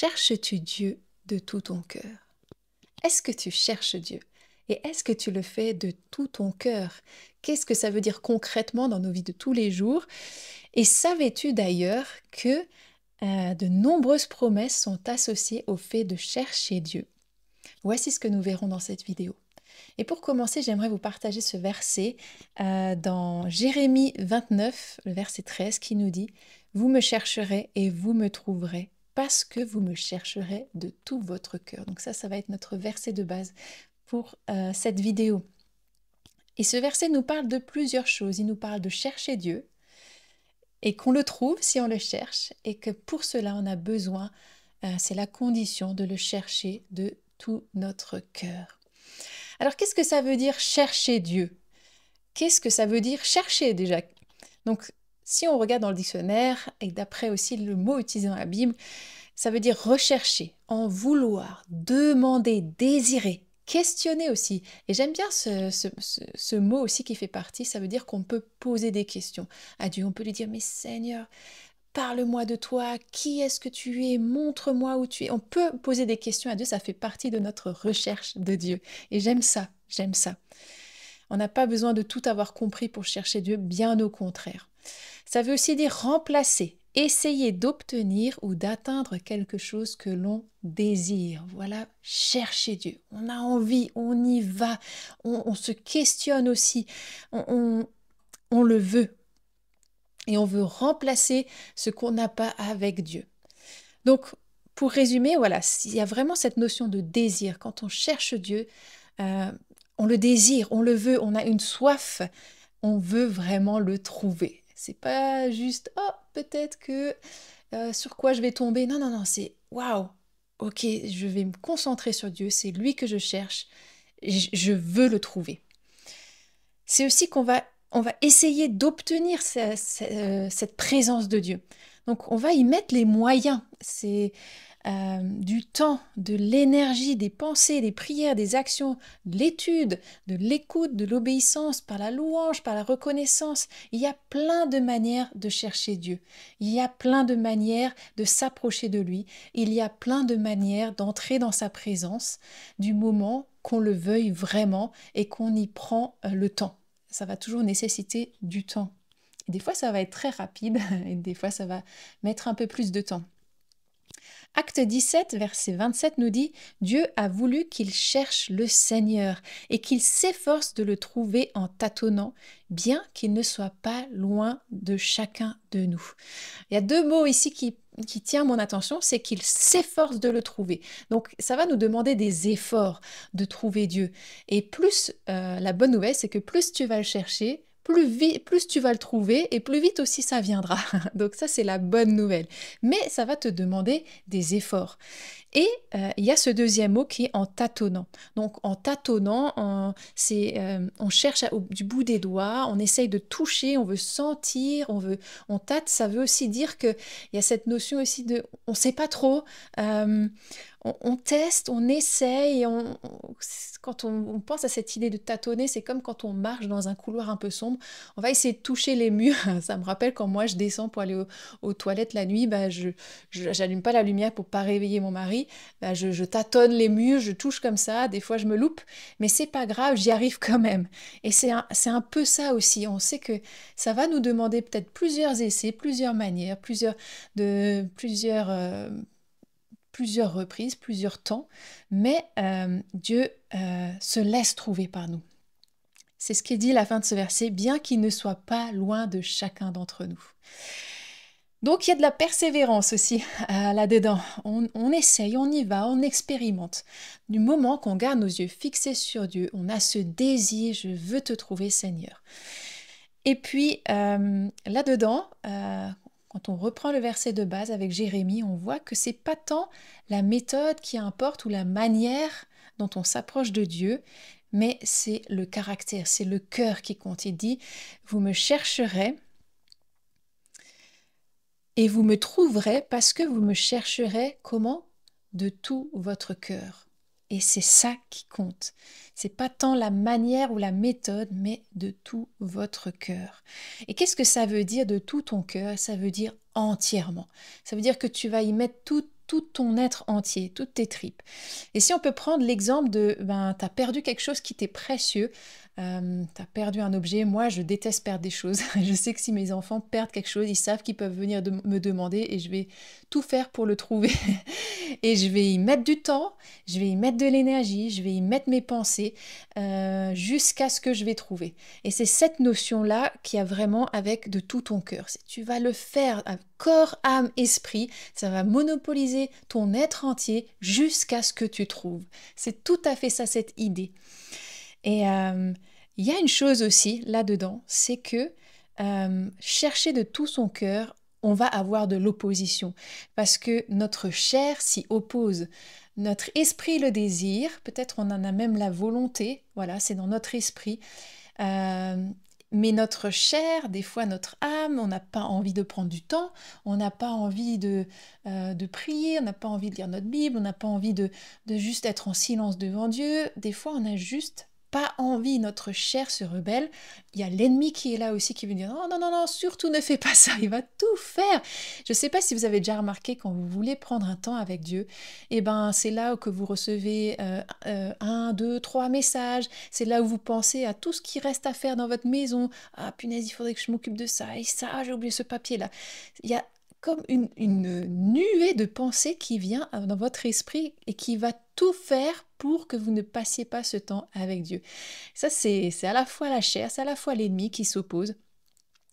Cherches-tu Dieu de tout ton cœur? Est-ce que tu cherches Dieu? Et est-ce que tu le fais de tout ton cœur? Qu'est-ce que ça veut dire concrètement dans nos vies de tous les jours? Et savais-tu d'ailleurs que de nombreuses promesses sont associées au fait de chercher Dieu? Voici ce que nous verrons dans cette vidéo. Et pour commencer, j'aimerais vous partager ce verset dans Jérémie 29, le verset 13, qui nous dit: Vous me chercherez et vous me trouverez, parce que vous me chercherez de tout votre cœur. Donc ça va être notre verset de base pour cette vidéo. Et ce verset nous parle de plusieurs choses. Il nous parle de chercher Dieu, et qu'on le trouve si on le cherche, et que pour cela on a besoin, c'est la condition de le chercher de tout notre cœur. Alors, qu'est-ce que ça veut dire chercher Dieu? Qu'est-ce que ça veut dire chercher déjà? Donc, si on regarde dans le dictionnaire, et d'après aussi le mot utilisé dans la Bible, ça veut dire rechercher, en vouloir, demander, désirer, questionner aussi. Et j'aime bien ce mot aussi qui fait partie, ça veut dire qu'on peut poser des questions à Dieu. On peut lui dire: mais Seigneur, parle-moi de toi, qui est-ce que tu es, montre-moi où tu es. On peut poser des questions à Dieu, ça fait partie de notre recherche de Dieu. Et j'aime ça, j'aime ça. On n'a pas besoin de tout avoir compris pour chercher Dieu, bien au contraire. Ça veut aussi dire remplacer, essayer d'obtenir ou d'atteindre quelque chose que l'on désire. Voilà, chercher Dieu. On a envie, on y va, on se questionne aussi, on le veut. Et on veut remplacer ce qu'on n'a pas avec Dieu. Donc, pour résumer, voilà, il y a vraiment cette notion de désir. Quand on cherche Dieu, on le désire, on le veut, on a une soif, on veut vraiment le trouver. C'est pas juste: oh, peut-être que sur quoi je vais tomber. Non, non, non, c'est waouh, ok, je vais me concentrer sur Dieu, c'est lui que je cherche, je veux le trouver. C'est aussi qu'on va essayer d'obtenir cette présence de Dieu. Donc on va y mettre les moyens. C'est du temps, de l'énergie, des pensées, des prières, des actions, de l'étude, de l'écoute, de l'obéissance, par la louange, par la reconnaissance. Il y a plein de manières de chercher Dieu. Il y a plein de manières de s'approcher de lui. Il y a plein de manières d'entrer dans sa présence du moment qu'on le veuille vraiment et qu'on y prend le temps. Ça va toujours nécessiter du temps. Et des fois, ça va être très rapide et des fois, ça va mettre un peu plus de temps. Acte 17, verset 27 nous dit: Dieu a voulu qu'il cherche le Seigneur et qu'il s'efforce de le trouver en tâtonnant, bien qu'il ne soit pas loin de chacun de nous. Il y a deux mots ici qui tiennent mon attention, c'est qu'il s'efforce de le trouver. Donc ça va nous demander des efforts de trouver Dieu. Et plus, la bonne nouvelle, c'est que plus tu vas le chercher, plus tu vas le trouver et plus vite aussi ça viendra. Donc ça, c'est la bonne nouvelle. Mais ça va te demander des efforts. Et il y a ce deuxième mot qui est en tâtonnant. Donc en tâtonnant, on cherche du bout des doigts, on essaye de toucher, on veut sentir, on tâte. Ça veut aussi dire qu'il y a cette notion aussi de, on ne sait pas trop, on teste, on essaye. Quand on pense à cette idée de tâtonner, c'est comme quand on marche dans un couloir un peu sombre. On va essayer de toucher les murs. Ça me rappelle quand moi je descends pour aller aux toilettes la nuit, je n'allume pas la lumière pour pas réveiller mon mari. Je tâtonne les murs, je touche comme ça. Des fois je me loupe, mais c'est pas grave, j'y arrive quand même. Et c'est un peu ça aussi. On sait que ça va nous demander peut-être plusieurs essais, plusieurs manières, plusieurs reprises, plusieurs temps, mais Dieu se laisse trouver par nous. C'est ce qui est dit à la fin de ce verset: bien qu'il ne soit pas loin de chacun d'entre nous. Donc il y a de la persévérance aussi là-dedans. On essaye, on y va, on expérimente. Du moment qu'on garde nos yeux fixés sur Dieu, on a ce désir: je veux te trouver, Seigneur. Et puis là-dedans, quand on reprend le verset de base avec Jérémie, on voit que c'est pas tant la méthode qui importe ou la manière dont on s'approche de Dieu, mais c'est le caractère, c'est le cœur qui compte. Il dit: vous me chercherez et vous me trouverez parce que vous me chercherez comment? De tout votre cœur. Et c'est ça qui compte. C'est pas tant la manière ou la méthode, mais de tout votre cœur. Et qu'est-ce que ça veut dire de tout ton cœur? Ça veut dire entièrement. Ça veut dire que tu vas y mettre toute tout ton être entier, toutes tes tripes. Et si on peut prendre l'exemple de, tu as perdu quelque chose qui t'est précieux, tu as perdu un objet. Moi, je déteste perdre des choses. Je sais que si mes enfants perdent quelque chose, ils savent qu'ils peuvent venir me demander et je vais tout faire pour le trouver. Et je vais y mettre du temps, je vais y mettre de l'énergie, je vais y mettre mes pensées jusqu'à ce que je vais trouver. Et c'est cette notion-là qui a vraiment avec de tout ton cœur. Tu vas le faire avec corps, âme, esprit. Ça va monopoliser ton être entier jusqu'à ce que tu trouves. C'est tout à fait ça, cette idée. Et il y a une chose aussi là-dedans, c'est que chercher de tout son cœur, on va avoir de l'opposition parce que notre chair s'y oppose. Notre esprit le désire, peut-être on en a même la volonté, voilà, c'est dans notre esprit. Mais notre chair, des fois notre âme, on n'a pas envie de prendre du temps, on n'a pas envie de prier, on n'a pas envie de lire notre Bible, on n'a pas envie de juste être en silence devant Dieu. Des fois, on n'a juste pas envie, notre chair se rebelle. Il y a l'ennemi qui est là aussi qui veut dire non, non, non, non, surtout ne fais pas ça, il va tout faire. Je ne sais pas si vous avez déjà remarqué quand vous voulez prendre un temps avec Dieu, et ben c'est là que vous recevez 1, 2, 3 messages, c'est là où vous pensez à tout ce qui reste à faire dans votre maison. Ah punaise, il faudrait que je m'occupe de ça, et ça, j'ai oublié ce papier-là. Il y a comme une nuée de pensées qui vient dans votre esprit et qui va tout faire pour que vous ne passiez pas ce temps avec Dieu. Ça, c'est à la fois la chair, c'est à la fois l'ennemi qui s'oppose.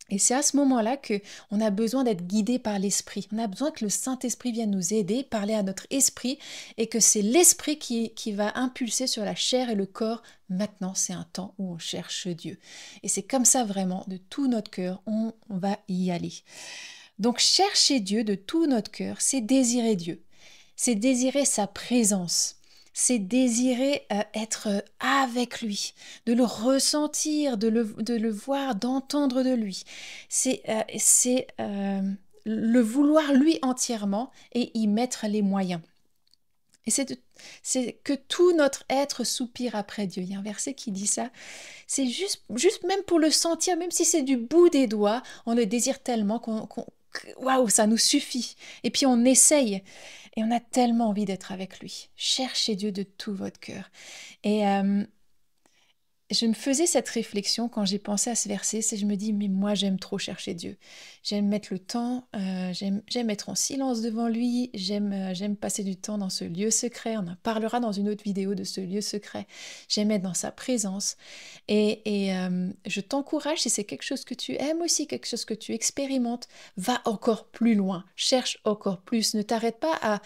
Et c'est à ce moment-là qu'on a besoin d'être guidé par l'Esprit. On a besoin que le Saint-Esprit vienne nous aider, parler à notre esprit, et que c'est l'Esprit qui va impulser sur la chair et le corps. Maintenant, c'est un temps où on cherche Dieu. Et c'est comme ça vraiment, de tout notre cœur, on va y aller. Donc chercher Dieu de tout notre cœur, c'est désirer Dieu, c'est désirer sa présence, c'est désirer être avec lui, de le ressentir, de le voir, d'entendre de lui. C'est le vouloir lui entièrement et y mettre les moyens. Et c'est que tout notre être soupire après Dieu. Il y a un verset qui dit ça. C'est juste même pour le sentir, même si c'est du bout des doigts, on le désire tellement waouh, ça nous suffit. Et puis on essaye. Et on a tellement envie d'être avec lui. Cherchez Dieu de tout votre cœur. Et je me faisais cette réflexion quand j'ai pensé à ce verset, c'est je me dis, mais moi j'aime trop chercher Dieu. J'aime mettre le temps, j'aime être en silence devant lui, j'aime passer du temps dans ce lieu secret. On en parlera dans une autre vidéo de ce lieu secret. J'aime être dans sa présence. Et je t'encourage, si c'est quelque chose que tu aimes aussi, quelque chose que tu expérimentes, va encore plus loin, cherche encore plus. Ne t'arrête pas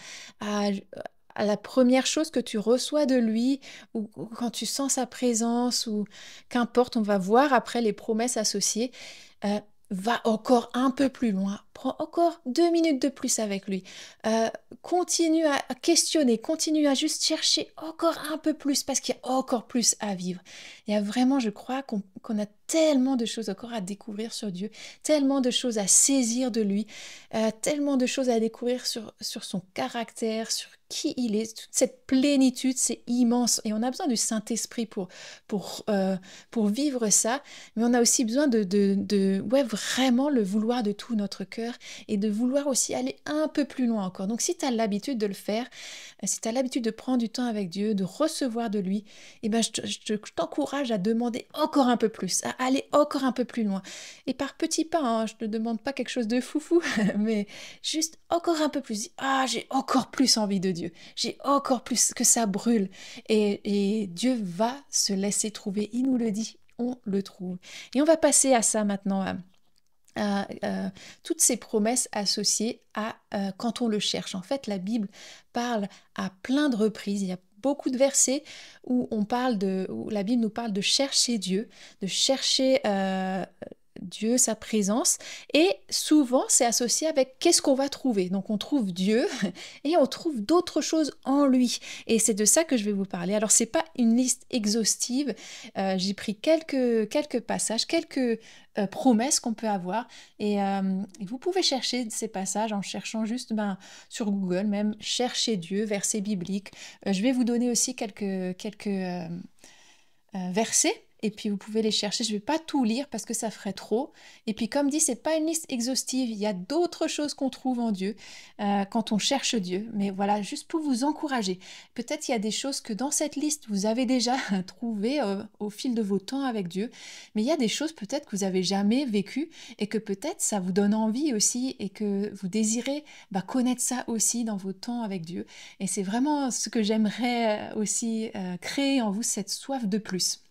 à la première chose que tu reçois de lui, ou quand tu sens sa présence, ou qu'importe, on va voir après les promesses associées, va encore un peu plus loin, prends encore 2 minutes de plus avec lui, continue à questionner, continue à juste chercher encore un peu plus, parce qu'il y a encore plus à vivre. Il y a vraiment, je crois, qu'on a tellement de choses encore à découvrir sur Dieu, tellement de choses à saisir de lui, tellement de choses à découvrir sur son caractère, sur qui il est. Toute cette plénitude, c'est immense. Et on a besoin du Saint-Esprit pour vivre ça. Mais on a aussi besoin de vraiment le vouloir de tout notre cœur et de vouloir aussi aller un peu plus loin encore. Donc si tu as l'habitude de le faire, si tu as l'habitude de prendre du temps avec Dieu, de recevoir de lui, eh ben je t'encourage à demander encore un peu plus, à aller encore un peu plus loin. Et par petits pas, hein, je ne te demande pas quelque chose de foufou, mais juste encore un peu plus. Ah, j'ai encore plus envie de Dieu. J'ai encore plus que ça brûle. Et Dieu va se laisser trouver. Il nous le dit, on le trouve. Et on va passer à ça maintenant, à toutes ces promesses associées à quand on le cherche. En fait, la Bible parle à plein de reprises. Il y a beaucoup de versets où la Bible nous parle de chercher Dieu, de chercher Dieu, sa présence, et souvent c'est associé avec qu'est-ce qu'on va trouver. Donc on trouve Dieu et on trouve d'autres choses en lui. Et c'est de ça que je vais vous parler. Alors c'est pas une liste exhaustive, j'ai pris quelques passages, quelques promesses qu'on peut avoir, et vous pouvez chercher ces passages en cherchant juste sur Google, même chercher Dieu, versets bibliques. Je vais vous donner aussi quelques versets. et puis vous pouvez les chercher. Je ne vais pas tout lire parce que ça ferait trop. Et puis comme dit, c'est pas une liste exhaustive. Il y a d'autres choses qu'on trouve en Dieu quand on cherche Dieu. Mais voilà, juste pour vous encourager. Peut-être il y a des choses que dans cette liste, vous avez déjà trouvées au fil de vos temps avec Dieu. Mais il y a des choses peut-être que vous avez jamais vécues et que peut-être ça vous donne envie aussi et que vous désirez connaître ça aussi dans vos temps avec Dieu. Et c'est vraiment ce que j'aimerais aussi créer en vous, cette soif de plus.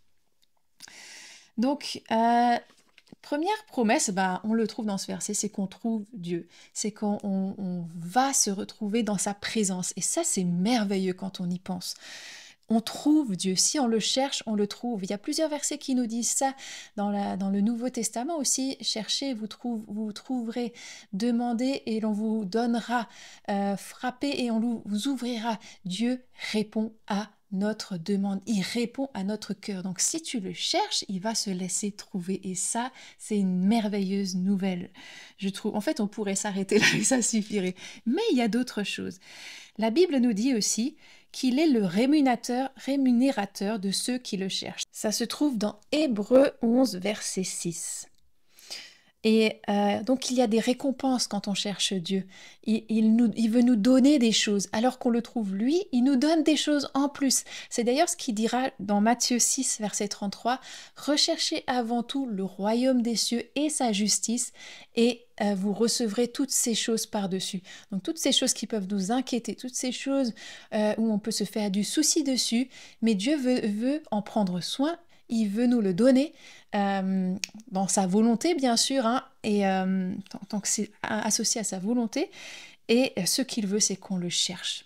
Donc, première promesse, on le trouve dans ce verset, c'est qu'on trouve Dieu. C'est qu'on va se retrouver dans sa présence. Et ça, c'est merveilleux quand on y pense. On trouve Dieu. Si on le cherche, on le trouve. Il y a plusieurs versets qui nous disent ça dans le Nouveau Testament aussi. Cherchez, vous trouverez. Demandez et l'on vous donnera. Frappez et on vous ouvrira. Dieu répond à notre demande. Il répond à notre cœur. Donc si tu le cherches, il va se laisser trouver. Et ça, c'est une merveilleuse nouvelle, je trouve. En fait, on pourrait s'arrêter là et ça suffirait. Mais il y a d'autres choses. La Bible nous dit aussi qu'il est le rémunérateur de ceux qui le cherchent. Ça se trouve dans Hébreux 11, verset 6. Et donc il y a des récompenses quand on cherche Dieu. Il veut nous donner des choses. Alors qu'on le trouve lui, il nous donne des choses en plus. C'est d'ailleurs ce qu'il dira dans Matthieu 6, verset 33. « Recherchez avant tout le royaume des cieux et sa justice, et vous recevrez toutes ces choses par-dessus. » Donc toutes ces choses qui peuvent nous inquiéter, toutes ces choses où on peut se faire du souci dessus, mais Dieu veut en prendre soin. Il veut nous le donner dans sa volonté, bien sûr, et tant que c'est associé à sa volonté. Et ce qu'il veut, c'est qu'on le cherche.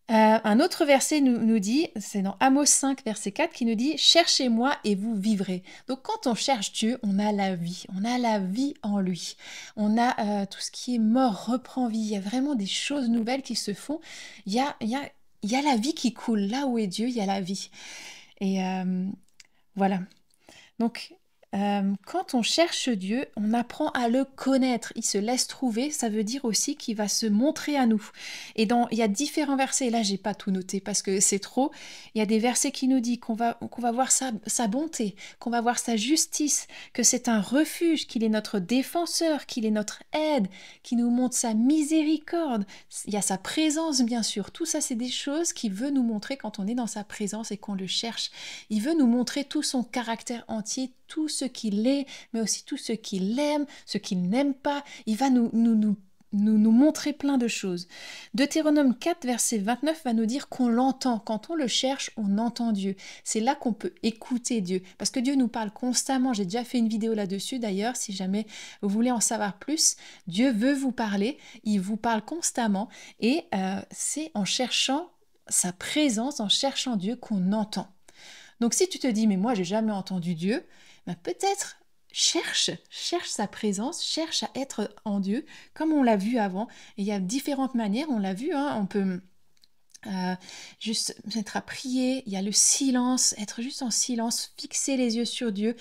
Un autre verset nous dit, c'est dans Amos 5, verset 4, qui nous dit « Cherchez-moi et vous vivrez ». Donc quand on cherche Dieu, on a la vie en lui. On a tout ce qui est mort reprend vie. Il y a vraiment des choses nouvelles qui se font. Il y a la vie qui coule. Là où est Dieu, il y a la vie. Et voilà. Donc, quand on cherche Dieu, on apprend à le connaître. Il se laisse trouver, ça veut dire aussi qu'il va se montrer à nous. Et il y a différents versets, et là, j'ai pas tout noté parce que c'est trop. Il y a des versets qui nous disent qu'on va voir sa bonté, qu'on va voir sa justice, que c'est un refuge, qu'il est notre défenseur, qu'il est notre aide, qu'il nous montre sa miséricorde. Il y a sa présence, bien sûr. Tout ça, c'est des choses qu'il veut nous montrer quand on est dans sa présence et qu'on le cherche. Il veut nous montrer tout son caractère entier, tout ce qu'il est, mais aussi tout ce qu'il aime, ce qu'il n'aime pas. Il va nous montrer plein de choses. Deutéronome 4, verset 29 va nous dire qu'on l'entend. Quand on le cherche, on entend Dieu. C'est là qu'on peut écouter Dieu. Parce que Dieu nous parle constamment. J'ai déjà fait une vidéo là-dessus d'ailleurs, si jamais vous voulez en savoir plus. Dieu veut vous parler, il vous parle constamment. Et c'est en cherchant sa présence, en cherchant Dieu qu'on entend. Donc si tu te dis, mais moi j'ai jamais entendu Dieu, peut-être cherche sa présence, cherche à être en Dieu, comme on l'a vu avant. Et il y a différentes manières, on l'a vu, on peut juste être à prier, il y a le silence, être juste en silence, fixer les yeux sur Dieu,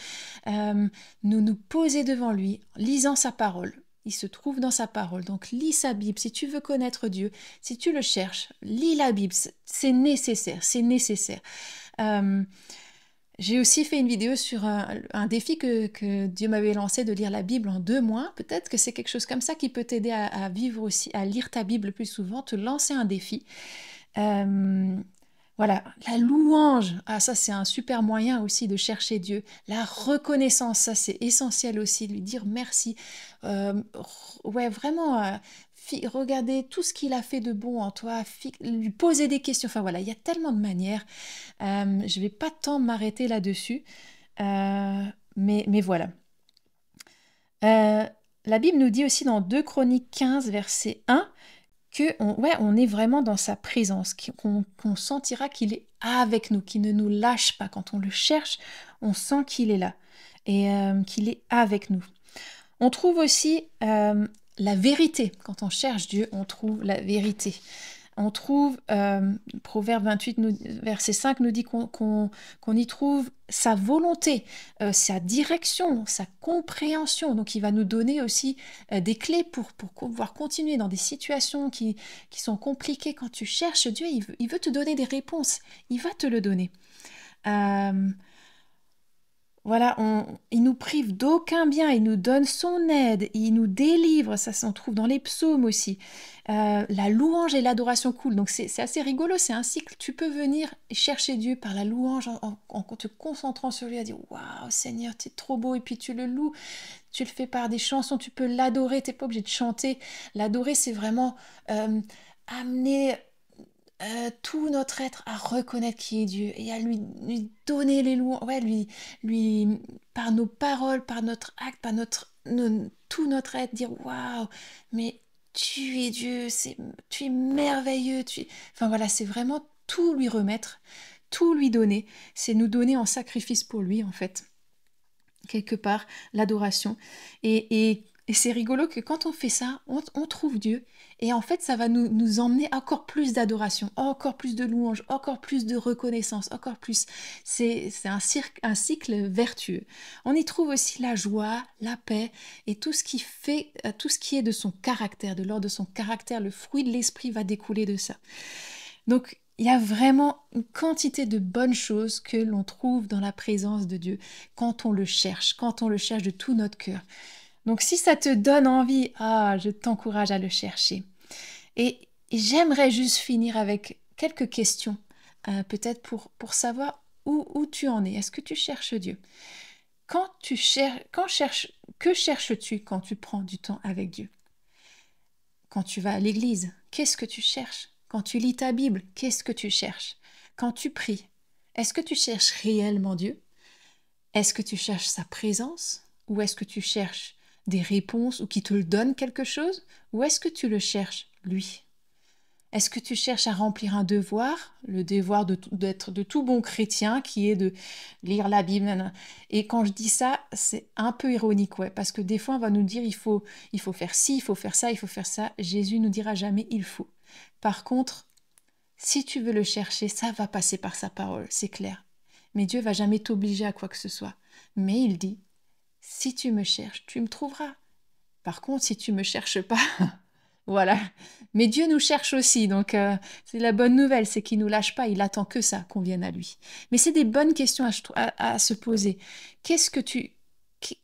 nous poser devant lui, lisant sa parole. Il se trouve dans sa parole, donc lis sa Bible. Si tu veux connaître Dieu, si tu le cherches, lis la Bible, c'est nécessaire, c'est nécessaire. J'ai aussi fait une vidéo sur un défi que Dieu m'avait lancé de lire la Bible en 2 mois. Peut-être que c'est quelque chose comme ça qui peut t'aider à vivre aussi, à lire ta Bible plus souvent, te lancer un défi. Voilà, la louange, ça c'est un super moyen aussi de chercher Dieu. La reconnaissance, ça c'est essentiel aussi, lui dire merci. Vraiment, regarder tout ce qu'il a fait de bon en toi, lui poser des questions. Enfin voilà, il y a tellement de manières. Je vais pas tant m'arrêter là-dessus, mais voilà. La Bible nous dit aussi dans 2 Chroniques 15, verset 1, on est vraiment dans sa présence, qu'on sentira qu'il est avec nous, qu'il ne nous lâche pas. Quand on le cherche, on sent qu'il est là et qu'il est avec nous. On trouve aussi la vérité. Quand on cherche Dieu, on trouve la vérité. On trouve, Proverbe 28, verset 5 nous dit qu'on y trouve sa volonté, sa direction, sa compréhension. Donc il va nous donner aussi des clés pour pouvoir continuer dans des situations qui sont compliquées. Quand tu cherches Dieu, il veut te donner des réponses. Il va te le donner. voilà, il nous prive d'aucun bien, il nous donne son aide, il nous délivre, ça s'en trouve dans les psaumes aussi. La louange et l'adoration coulent, donc c'est assez rigolo, c'est un cycle. Tu peux venir chercher Dieu par la louange en te concentrant sur lui, à dire waouh Seigneur, t'es trop beau, et puis tu le loues, tu le fais par des chansons, tu peux l'adorer, t'es pas obligé de chanter. L'adorer, c'est vraiment amener tout notre être à reconnaître qui est Dieu et à lui donner les louanges, ouais, lui, par nos paroles, par notre acte, par tout notre être, dire waouh, mais tu es Dieu, tu es merveilleux, enfin voilà, c'est vraiment tout lui remettre, tout lui donner, c'est nous donner en sacrifice pour lui en fait, quelque part, l'adoration. Et c'est rigolo que quand on fait ça, on trouve Dieu. Et en fait, ça va nous emmener encore plus d'adoration, encore plus de louange, encore plus de reconnaissance, encore plus. C'est un cycle vertueux. On y trouve aussi la joie, la paix et tout ce qui fait, tout ce qui est de son caractère, de l'ordre de son caractère. Le fruit de l'esprit va découler de ça. Donc, il y a vraiment une quantité de bonnes choses que l'on trouve dans la présence de Dieu quand on le cherche, de tout notre cœur. Donc, si ça te donne envie, je t'encourage à le chercher. Et j'aimerais juste finir avec quelques questions, peut-être pour savoir où tu en es. Est-ce que tu cherches Dieu? Que cherches-tu quand tu prends du temps avec Dieu? Quand tu vas à l'église, qu'est-ce que tu cherches? Quand tu lis ta Bible, qu'est-ce que tu cherches? Quand tu pries, est-ce que tu cherches réellement Dieu? Est-ce que tu cherches sa présence? Ou est-ce que tu cherches des réponses ou qu'il te donne quelque chose? Ou est-ce que tu le cherches, lui? Est-ce que tu cherches à remplir un devoir, le devoir d'être de tout bon chrétien, qui est de lire la Bible, nanana. Et quand je dis ça, c'est un peu ironique, ouais, parce que des fois, on va nous dire il faut faire ci, il faut faire ça, il faut faire ça. Jésus nous dira jamais il faut. Par contre, si tu veux le chercher, ça va passer par sa parole, c'est clair. Mais Dieu va jamais t'obliger à quoi que ce soit. Mais il dit, si tu me cherches, tu me trouveras. Par contre, si tu me cherches pas, voilà. Mais Dieu nous cherche aussi, donc c'est la bonne nouvelle, c'est qu'il nous lâche pas, il attend que ça, qu'on vienne à lui. Mais c'est des bonnes questions à se poser. Qu'est-ce que tu, qui-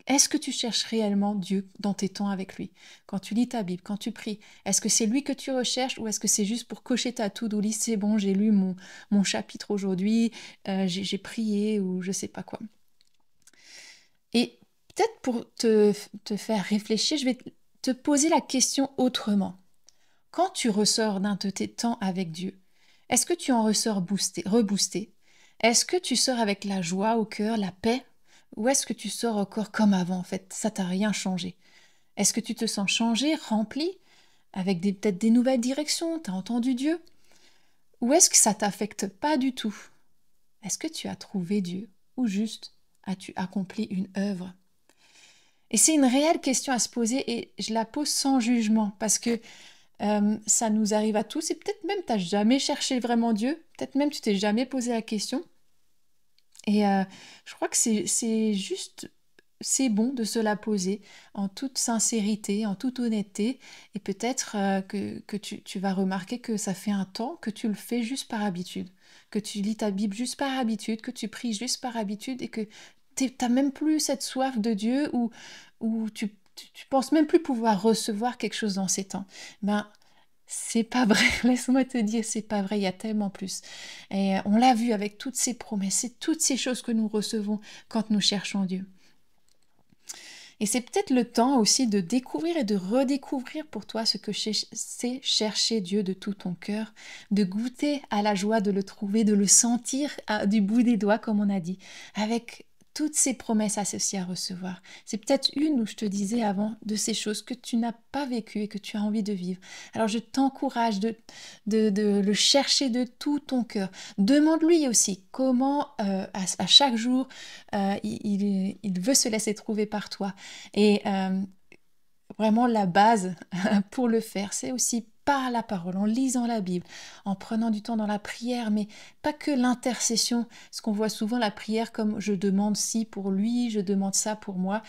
Est-ce que tu cherches réellement Dieu dans tes temps avec lui? Quand tu lis ta Bible, quand tu pries, est-ce que c'est lui que tu recherches ou est-ce que c'est juste pour cocher ta to-do list? C'est bon, j'ai lu mon chapitre aujourd'hui, j'ai prié ou je sais pas quoi. Et peut-être pour te faire réfléchir, je vais te poser la question autrement. Quand tu ressors d'un de tes temps avec Dieu, est-ce que tu en ressors reboosté? Est-ce que tu sors avec la joie au cœur, la paix? Ou est-ce que tu sors encore comme avant, en fait? Ça t'a rien changé. Est-ce que tu te sens changé, rempli, avec peut-être des nouvelles directions? T'as entendu Dieu? Ou est-ce que ça t'affecte pas du tout? Est-ce que tu as trouvé Dieu? Ou juste as-tu accompli une œuvre? Et c'est une réelle question à se poser et je la pose sans jugement parce que ça nous arrive à tous et peut-être même tu n'as jamais cherché vraiment Dieu, peut-être même tu t'es jamais posé la question. Et je crois que c'est juste, c'est bon de se la poser en toute sincérité, en toute honnêteté. Et peut-être que tu vas remarquer que ça fait un temps que tu le fais juste par habitude, que tu lis ta Bible juste par habitude, que tu pries juste par habitude et que tu n'as même plus cette soif de Dieu ou tu penses même plus pouvoir recevoir quelque chose dans ces temps. Ben, c'est pas vrai, laisse-moi te dire, c'est pas vrai, il y a tellement plus. Et on l'a vu avec toutes ces promesses, c'est toutes ces choses que nous recevons quand nous cherchons Dieu. Et c'est peut-être le temps aussi de découvrir et de redécouvrir pour toi ce que c'est chercher Dieu de tout ton cœur, de goûter à la joie de le trouver, de le sentir du bout des doigts, comme on a dit, avec toutes ces promesses associées à recevoir. C'est peut-être une, où je te disais avant, de ces choses que tu n'as pas vécues et que tu as envie de vivre. Alors je t'encourage de le chercher de tout ton cœur. Demande-lui aussi comment, à chaque jour, il veut se laisser trouver par toi. Et vraiment, la base pour le faire, c'est aussi par la parole, en lisant la Bible, en prenant du temps dans la prière, mais pas que l'intercession, parce qu'on voit souvent la prière comme je demande ci pour lui, je demande ça pour moi,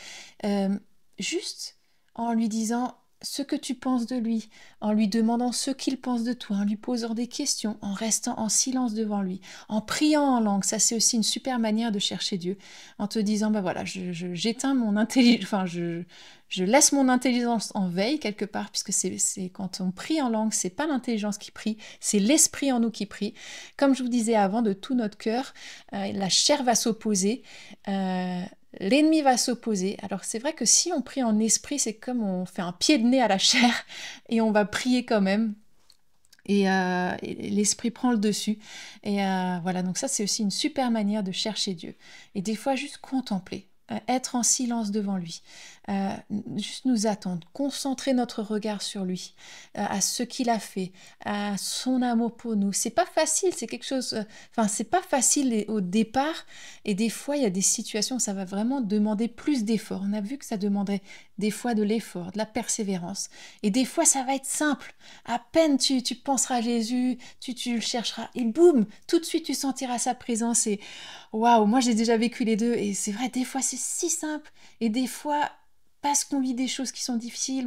juste en lui disant ce que tu penses de lui, en lui demandant ce qu'il pense de toi, en lui posant des questions, en restant en silence devant lui, en priant en langue. Ça, c'est aussi une super manière de chercher Dieu, en te disant, ben voilà, j'éteins mon intelligence, enfin, je laisse mon intelligence en veille quelque part, puisque c'est quand on prie en langue, c'est pas l'intelligence qui prie, c'est l'esprit en nous qui prie. Comme je vous disais avant, de tout notre cœur, la chair va s'opposer. L'ennemi va s'opposer. Alors c'est vrai que si on prie en esprit, c'est comme on fait un pied de nez à la chair et on va prier quand même. Et l'esprit prend le dessus. Voilà, donc ça c'est aussi une super manière de chercher Dieu. Et des fois juste contempler, être en silence devant lui, euh, juste nous attendre, concentrer notre regard sur lui, à ce qu'il a fait, à son amour pour nous. C'est pas facile, c'est quelque chose, enfin c'est pas facile au départ, et des fois il y a des situations où ça va vraiment demander plus d'efforts. On a vu que ça demandait des fois de l'effort, de la persévérance, et des fois ça va être simple. À peine tu penseras à Jésus, tu le chercheras, et boum, tout de suite tu sentiras sa présence. Et waouh, moi j'ai déjà vécu les deux, et c'est vrai, des fois c'est si simple, et des fois, parce qu'on vit des choses qui sont difficiles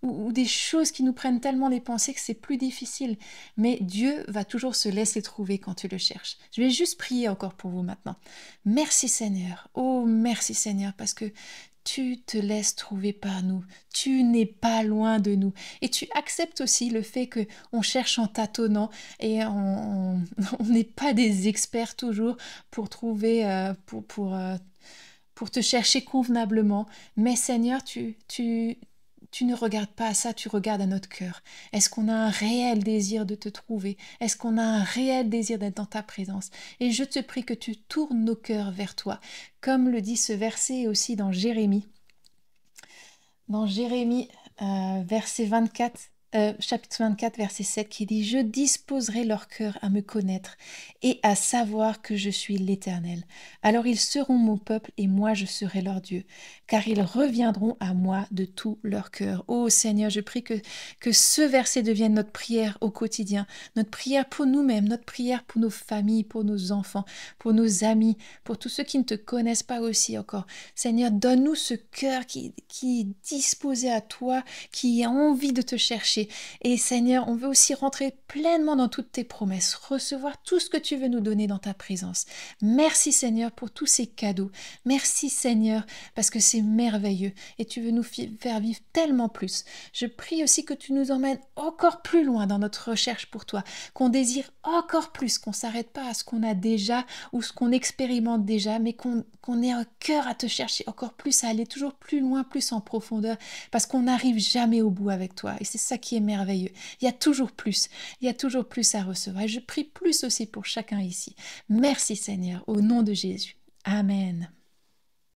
ou des choses qui nous prennent tellement les pensées que c'est plus difficile. Mais Dieu va toujours se laisser trouver quand tu le cherches. Je vais juste prier encore pour vous maintenant. Merci Seigneur. Oh, merci Seigneur, parce que tu te laisses trouver par nous. Tu n'es pas loin de nous. Et tu acceptes aussi le fait que on cherche en tâtonnant et on n'est pas des experts toujours pour trouver, pour te chercher convenablement. Mais Seigneur, tu ne regardes pas à ça, tu regardes à notre cœur. Est-ce qu'on a un réel désir de te trouver? Est-ce qu'on a un réel désir d'être dans ta présence? Et je te prie que tu tournes nos cœurs vers toi, comme le dit ce verset aussi dans Jérémie verset 24, chapitre 24, verset 7, qui dit: Je disposerai leur cœur à me connaître et à savoir que je suis l'Éternel. Alors ils seront mon peuple et moi je serai leur Dieu, car ils reviendront à moi de tout leur cœur. Ô Seigneur, je prie que ce verset devienne notre prière au quotidien, notre prière pour nous-mêmes, notre prière pour nos familles, pour nos enfants, pour nos amis, pour tous ceux qui ne te connaissent pas aussi encore. Seigneur, donne-nous ce cœur qui est disposé à toi, qui a envie de te chercher. Et Seigneur, on veut aussi rentrer pleinement dans toutes tes promesses, recevoir tout ce que tu veux nous donner dans ta présence. Merci Seigneur pour tous ces cadeaux. Merci Seigneur parce que c'est merveilleux et tu veux nous faire vivre tellement plus. Je prie aussi que tu nous emmènes encore plus loin dans notre recherche pour toi, qu'on désire encore plus, qu'on ne s'arrête pas à ce qu'on a déjà ou ce qu'on expérimente déjà, mais qu'on ait un cœur à te chercher encore plus, à aller toujours plus loin, plus en profondeur, parce qu'on n'arrive jamais au bout avec toi. Et c'est ça qui est merveilleux. Il y a toujours plus, il y a toujours plus à recevoir. Et je prie plus aussi pour chacun ici. Merci Seigneur, au nom de Jésus. Amen.